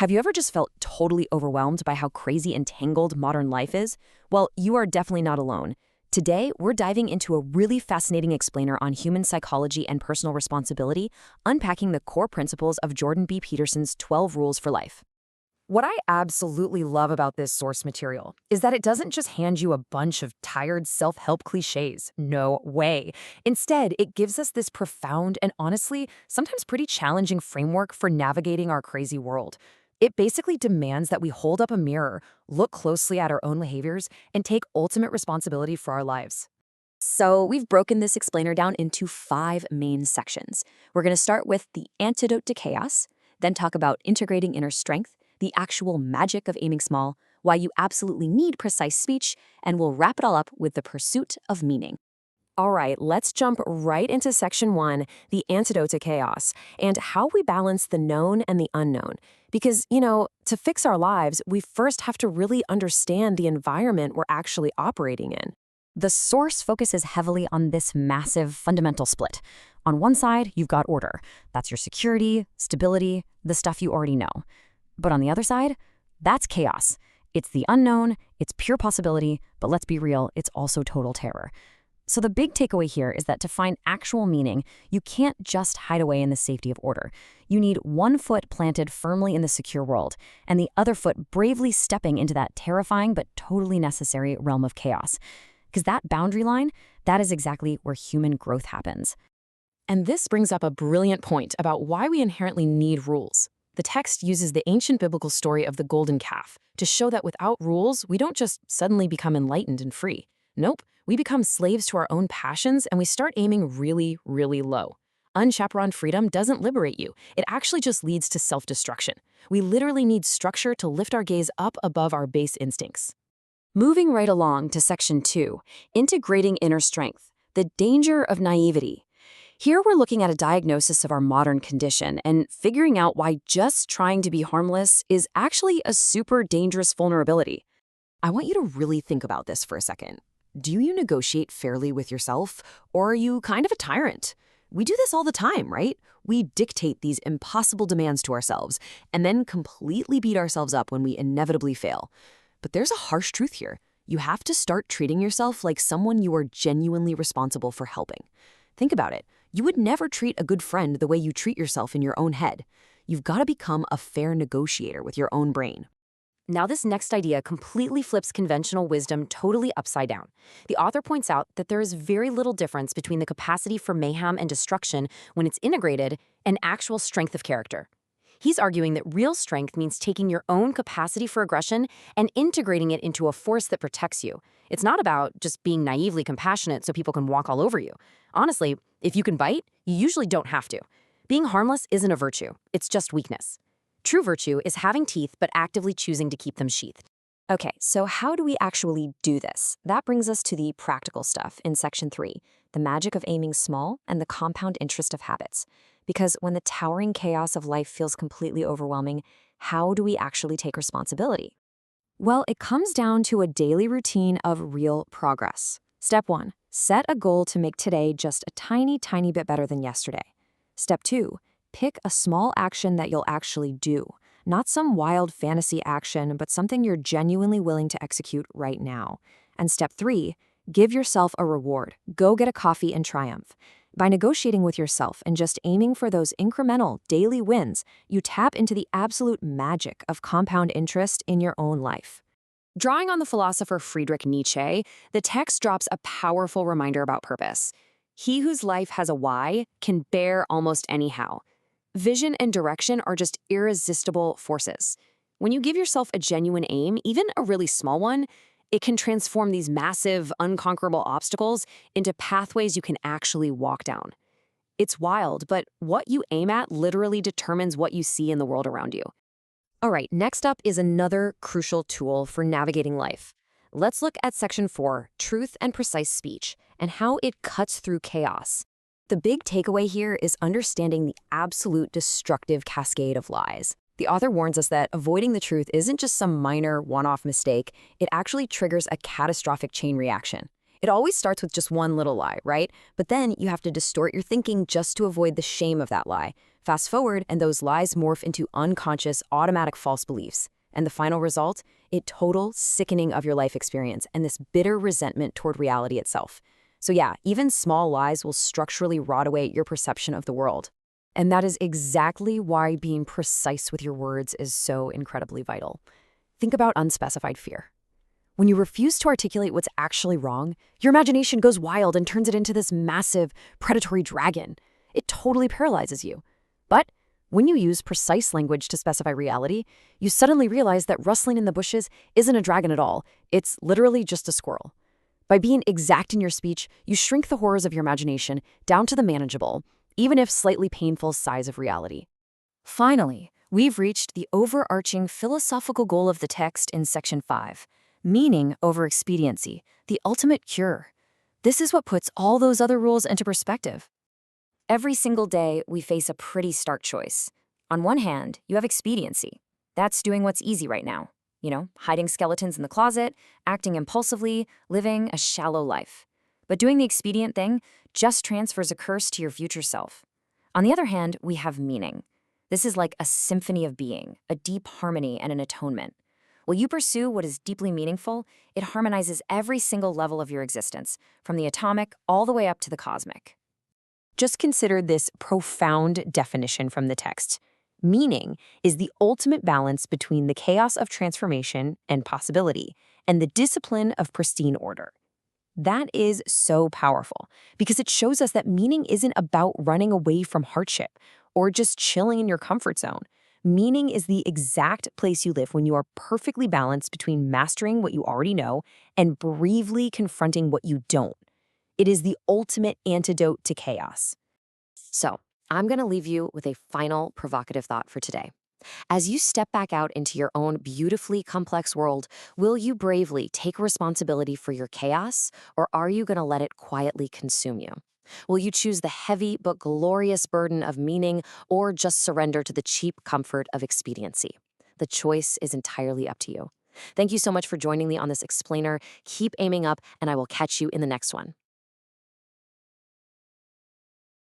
Have you ever just felt totally overwhelmed by how crazy and tangled modern life is? Well, you are definitely not alone. Today, we're diving into a really fascinating explainer on human psychology and personal responsibility, unpacking the core principles of Jordan B. Peterson's 12 Rules for Life. What I absolutely love about this source material is that it doesn't just hand you a bunch of tired self-help cliches. No way. Instead, it gives us this profound and honestly, sometimes pretty challenging framework for navigating our crazy world. It basically demands that we hold up a mirror, look closely at our own behaviors, and take ultimate responsibility for our lives. So we've broken this explainer down into 5 main sections. We're going to start with the antidote to chaos, then talk about integrating inner strength, the actual magic of aiming small, why you absolutely need precise speech, and we'll wrap it all up with the pursuit of meaning. All right, let's jump right into section 1, the antidote to chaos, and how we balance the known and the unknown. Because, to fix our lives, we first have to really understand the environment we're actually operating in. The source focuses heavily on this massive fundamental split. On one side, you've got order. That's your security, stability, the stuff you already know. But on the other side, that's chaos. It's the unknown, it's pure possibility, but let's be real, it's also total terror. So the big takeaway here is that to find actual meaning, you can't just hide away in the safety of order. You need one foot planted firmly in the secure world, and the other foot bravely stepping into that terrifying but totally necessary realm of chaos. Because that boundary line, that is exactly where human growth happens. And this brings up a brilliant point about why we inherently need rules. The text uses the ancient biblical story of the golden calf to show that without rules, we don't just suddenly become enlightened and free. Nope, we become slaves to our own passions and we start aiming really, really low. Unchaperoned freedom doesn't liberate you. It actually just leads to self-destruction. We literally need structure to lift our gaze up above our base instincts. Moving right along to section 2, integrating inner strength, the danger of naivety. Here we're looking at a diagnosis of our modern condition and figuring out why just trying to be harmless is actually a super dangerous vulnerability. I want you to really think about this for a second. Do you negotiate fairly with yourself, or are you kind of a tyrant? We do this all the time, right? We dictate these impossible demands to ourselves and then completely beat ourselves up when we inevitably fail. But there's a harsh truth here. You have to start treating yourself like someone you are genuinely responsible for helping. Think about it. You would never treat a good friend the way you treat yourself in your own head. You've got to become a fair negotiator with your own brain. Now, this next idea completely flips conventional wisdom totally upside down. The author points out that there is very little difference between the capacity for mayhem and destruction when it's integrated and actual strength of character. He's arguing that real strength means taking your own capacity for aggression and integrating it into a force that protects you. It's not about just being naively compassionate so people can walk all over you. Honestly, if you can bite, you usually don't have to. Being harmless isn't a virtue, it's just weakness. True virtue is having teeth but actively choosing to keep them sheathed. Okay, so how do we actually do this? That brings us to the practical stuff in section 3, the magic of aiming small and the compound interest of habits. Because when the towering chaos of life feels completely overwhelming, how do we actually take responsibility? Well, it comes down to a daily routine of real progress. Step 1, set a goal to make today just a tiny, tiny bit better than yesterday. Step 2, pick a small action that you'll actually do. Not some wild fantasy action, but something you're genuinely willing to execute right now. And step 3, give yourself a reward. Go get a coffee and triumph. By negotiating with yourself and just aiming for those incremental daily wins, you tap into the absolute magic of compound interest in your own life. Drawing on the philosopher Friedrich Nietzsche, the text drops a powerful reminder about purpose. He whose life has a why can bear almost anyhow. Vision and direction are just irresistible forces. When you give yourself a genuine aim, even a really small one, it can transform these massive, unconquerable obstacles into pathways you can actually walk down. It's wild, but what you aim at literally determines what you see in the world around you. All right, next up is another crucial tool for navigating life. Let's look at section 4, truth and precise speech, and how it cuts through chaos. The big takeaway here is understanding the absolute destructive cascade of lies. The author warns us that avoiding the truth isn't just some minor one-off mistake, it actually triggers a catastrophic chain reaction. It always starts with just one little lie, right? But then you have to distort your thinking just to avoid the shame of that lie. Fast forward, and those lies morph into unconscious, automatic false beliefs. And the final result? A total sickening of your life experience and this bitter resentment toward reality itself. So yeah, even small lies will structurally rot away your perception of the world. And that is exactly why being precise with your words is so incredibly vital. Think about unspecified fear. When you refuse to articulate what's actually wrong, your imagination goes wild and turns it into this massive, predatory dragon. It totally paralyzes you. But when you use precise language to specify reality, you suddenly realize that rustling in the bushes isn't a dragon at all. It's literally just a squirrel. By being exact in your speech, you shrink the horrors of your imagination down to the manageable, even if slightly painful size of reality. Finally, we've reached the overarching philosophical goal of the text in Section 5, meaning over expediency, the ultimate cure. This is what puts all those other rules into perspective. Every single day, we face a pretty stark choice. On one hand, you have expediency. That's doing what's easy right now. Hiding skeletons in the closet, acting impulsively, living a shallow life. But doing the expedient thing just transfers a curse to your future self. On the other hand, we have meaning. This is like a symphony of being, a deep harmony and an atonement. While you pursue what is deeply meaningful, it harmonizes every single level of your existence, from the atomic all the way up to the cosmic. Just consider this profound definition from the text. Meaning is the ultimate balance between the chaos of transformation and possibility and the discipline of pristine order. That is so powerful because it shows us that meaning isn't about running away from hardship or just chilling in your comfort zone. Meaning is the exact place you live when you are perfectly balanced between mastering what you already know and bravely confronting what you don't. It is the ultimate antidote to chaos. So, I'm going to leave you with a final provocative thought for today. As you step back out into your own beautifully complex world, will you bravely take responsibility for your chaos, or are you going to let it quietly consume you? Will you choose the heavy but glorious burden of meaning, or just surrender to the cheap comfort of expediency? The choice is entirely up to you. Thank you so much for joining me on this explainer. Keep aiming up, and I will catch you in the next one.